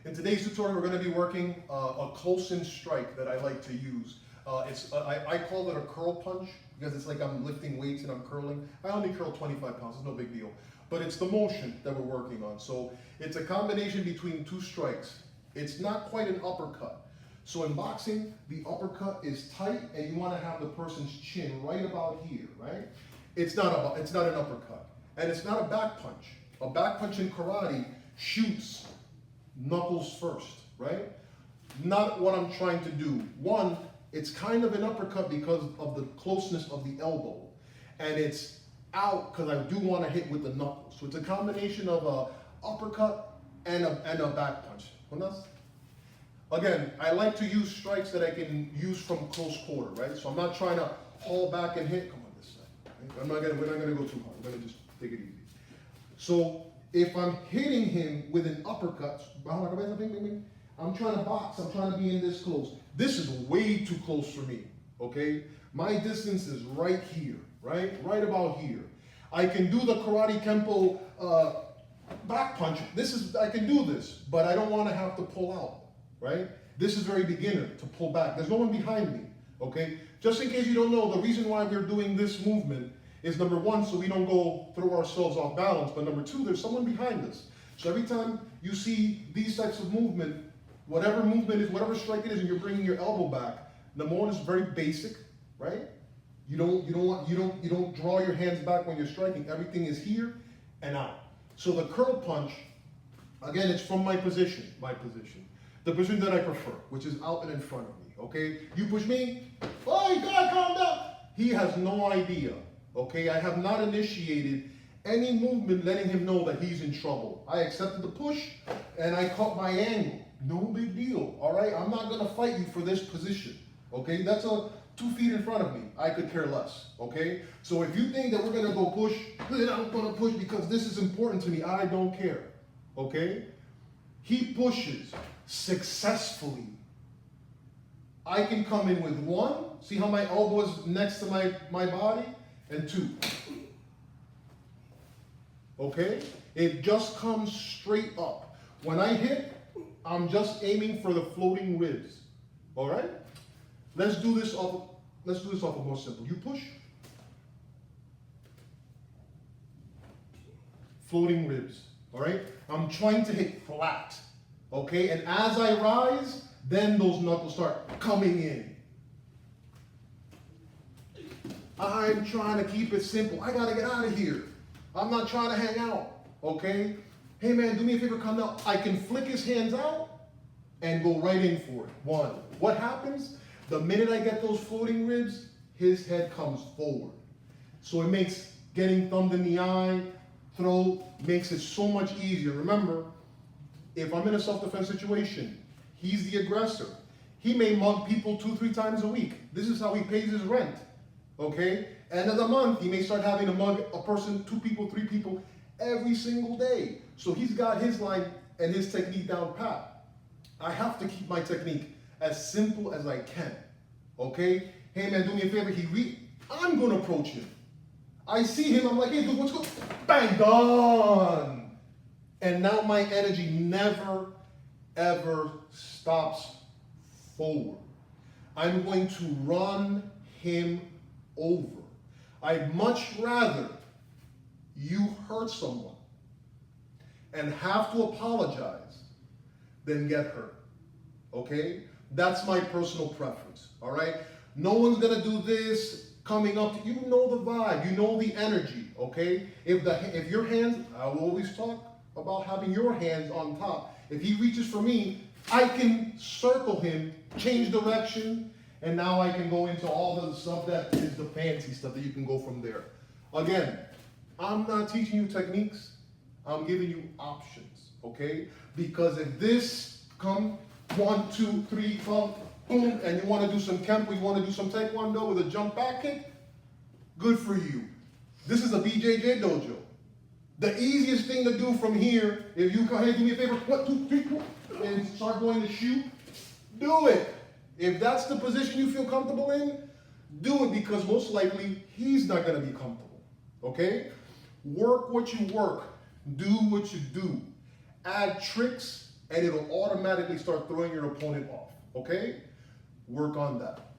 In today's tutorial, we're going to be working a close-in strike that I like to use. I call it a curl punch because it's like I'm lifting weights and I'm curling. I only curl 25 pounds, it's no big deal. But it's the motion that we're working on. So it's a combination between two strikes. It's not quite an uppercut. So in boxing, the uppercut is tight and you want to have the person's chin right about here, right? It's not an uppercut. And it's not a back punch. A back punch in karate shoots knuckles first, right? Not what I'm trying to do. One, it's kind of an uppercut because of the closeness of the elbow. And it's out because I do want to hit with the knuckles. So it's a combination of a uppercut and a back punch. Again, I like to use strikes that I can use from close quarter, right? So I'm not trying to haul back and hit. Come on this side. Right? We're not gonna go too hard. We're gonna just take it easy. So if I'm hitting him with an uppercut, I'm trying to box. I'm trying to be in this close. This is way too close for me. Okay, my distance is right here, right about here. I can do the karate kempo back punch. I can do this, but I don't want to have to pull out. Right? This is very beginner to pull back. There's no one behind me, okay? Just in case you don't know, the reason why we're doing this movement is number one, so we don't go throw ourselves off balance, but number two, there's someone behind us. So every time you see these types of movement, whatever movement is, whatever strike it is, and you're bringing your elbow back, number one is very basic, right? You don't draw your hands back when you're striking. Everything is here and out. So the curl punch, again, it's from my position. The position that I prefer, which is out and in front of me, okay? You push me, oh God, calm down. He has no idea, okay? I have not initiated any movement letting him know that he's in trouble. I accepted the push and I caught my angle. No big deal, all right? I'm not gonna fight you for this position, okay? That's 2 feet in front of me. I could care less, okay? So if you think that we're gonna go push, then I'm gonna push because this is important to me. I don't care, okay? He pushes successfully. I can come in with one, see how my elbow is next to my body, and two. Okay? It just comes straight up. When I hit, I'm just aiming for the floating ribs. All right? Let's do this off of more simple. You push. Floating ribs. All right? I'm trying to hit flat. Okay, and as I rise, then those knuckles start coming in. I'm trying to keep it simple. I gotta get out of here. I'm not trying to hang out, okay? Hey man, do me a favor, come down. I can flick his hands out and go right in for it. One. What happens? The minute I get those floating ribs, his head comes forward. So it makes getting thumbed in the eye, throat, makes it so much easier. Remember, if I'm in a self-defense situation, he's the aggressor. He may mug people 2-3 times a week. This is how he pays his rent, okay? End of the month, he may start having to mug a person, 2 people, 3 people every single day. So he's got his line and his technique down pat. I have to keep my technique as simple as I can, okay? Hey man, do me a favor, I'm gonna approach him. I see him, I'm like, hey dude, what's going on? Bang, gone. And now my energy never, ever stops forward. I'm going to run him over. I'd much rather you hurt someone and have to apologize than get hurt, okay? That's my personal preference, all right? No one's gonna do this coming up to, you know the vibe, you know the energy, okay? If your hands, I will always talk about having your hands on top. If he reaches for me, I can circle him, change direction, and now I can go into all the stuff that is the fancy stuff that you can go from there. Again, I'm not teaching you techniques, I'm giving you options, okay? Because if this come 1, 2, 3, boom, and you want to do some kempo, you want to do some taekwondo with a jump back kick, good for you. This is a BJJ dojo. The easiest thing to do from here, if you come, hey, do me a favor, 1, 2, 3, 4, and start going to shoot, do it. If that's the position you feel comfortable in, do it because most likely he's not going to be comfortable, okay? Work what you work, do what you do. Add tricks and it'll automatically start throwing your opponent off. Okay? Work on that.